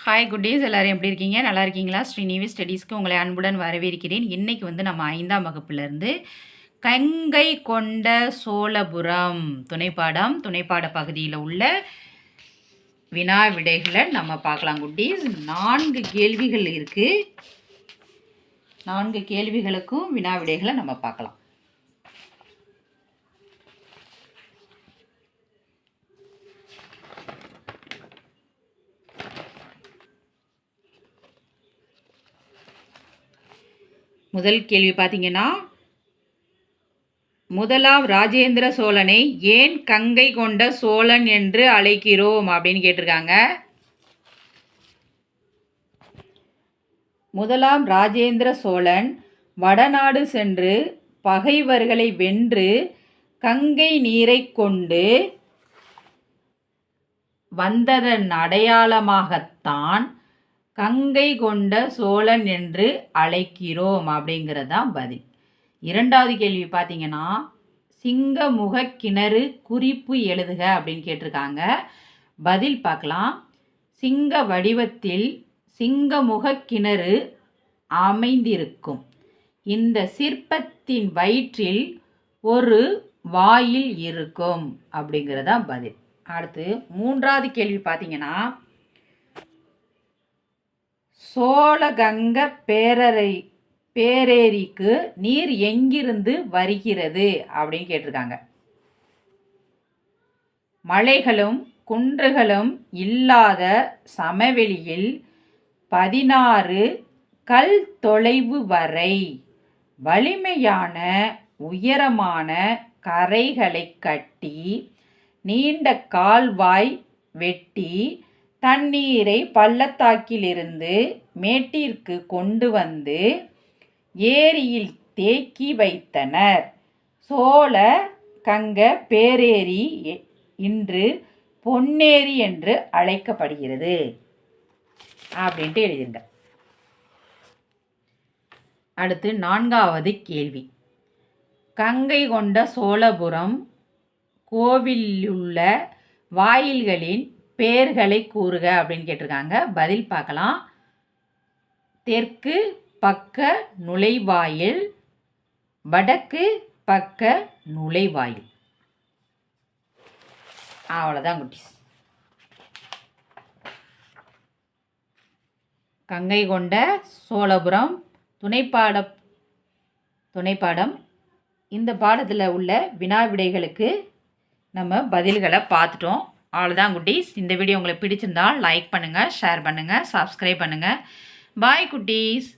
Hi குட்டீஸ், எல்லாரும் எப்படி இருக்கீங்க? நல்லா இருக்கீங்களா? ஸ்ரீநிவி ஸ்டடீஸ்க்கு உங்களை அன்புடன் வரவேற்கிறேன். இன்னைக்கு நம்ம 5ஆம் வகுப்பிலிருந்து கங்கை கொண்ட சோழபுரம் துணைப்பாட பகுதியில் உள்ள வினா விடைகளை நம்ம பார்க்கலாம் குட்டீஸ். 4 கேள்விகள் இருக்குது. 4 கேள்விகளுக்கும் வினா விடைகளை நம்ம பார்க்கலாம். முதல் கேள்வி பார்த்தீங்கன்னா, முதலாம் ராஜேந்திர சோழனை ஏன் கங்கை கொண்ட சோழன் என்று அழைக்கிறோம் அப்படின்னு கேட்டிருக்காங்க. முதலாம் ராஜேந்திர சோழன் வடநாடு சென்று பகைவர்களை வென்று கங்கை நீரை கொண்டு வந்ததன் அடையாளமாகத்தான் கங்கை கொண்ட சோழன் என்று அழைக்கிறோம் அப்படிங்கிறது தான் பதில். 2வது கேள்வி பார்த்தீங்கன்னா, சிங்கமுக கிணறு குறிப்பு எழுதுக அப்படின்னு கேட்டிருக்காங்க. பதில் பார்க்கலாம். சிங்க வடிவத்தில் சிங்கமுக கிணறு அமைந்திருக்கும். இந்த சிற்பத்தின் வயிற்றில் ஒரு வாயில் இருக்கும் அப்படிங்கிறதான் பதில். அடுத்து 3வது கேள்வி பார்த்தீங்கன்னா, சோழகங்க பேரேரிக்கு நீர் எங்கிருந்து வருகிறது அப்படின்னு கேட்டிருக்காங்க. மலைகளும் குன்றுகளும் இல்லாத சமவெளியில் 16 கல் தொலைவு வரை வலிமையான உயரமான கரைகளை கட்டி நீண்ட கால்வாய் வெட்டி தண்ணீரை பள்ளத்தாக்கிலிருந்து மேட்டிற்கு கொண்டு வந்து ஏரியில் தேக்கி வைத்தனர். சோழ கங்க பேரேரி இன்று பொன்னேரி என்று அழைக்கப்படுகிறது அப்படின்ட்டு எழுதிருங்க. அடுத்து 4வது கேள்வி, கங்கை கொண்ட சோழபுரம் கோவிலுள்ள வாயில்களின் பெயர்களை கூறுக அப்படின்னு கேட்டிருக்காங்க. பதில் பார்க்கலாம். தெற்கு பக்க நுழைவாயில், வடக்கு பக்க நுழைவாயில். அவ்வளோதான் குட்டீஸ். கங்கை கொண்ட சோழபுரம் துணைப்பாடம் இந்த பாடத்தில் உள்ள வினா விடைகளுக்கு நம்ம பதில்களை பார்த்துட்டோம். அவ்வளோதான் குட்டீஸ். இந்த வீடியோ உங்களுக்கு பிடிச்சிருந்தால் லைக் பண்ணுங்கள், ஷேர் பண்ணுங்கள், சப்ஸ்கிரைப் பண்ணுங்கள். பாய் குட்டீஸ்.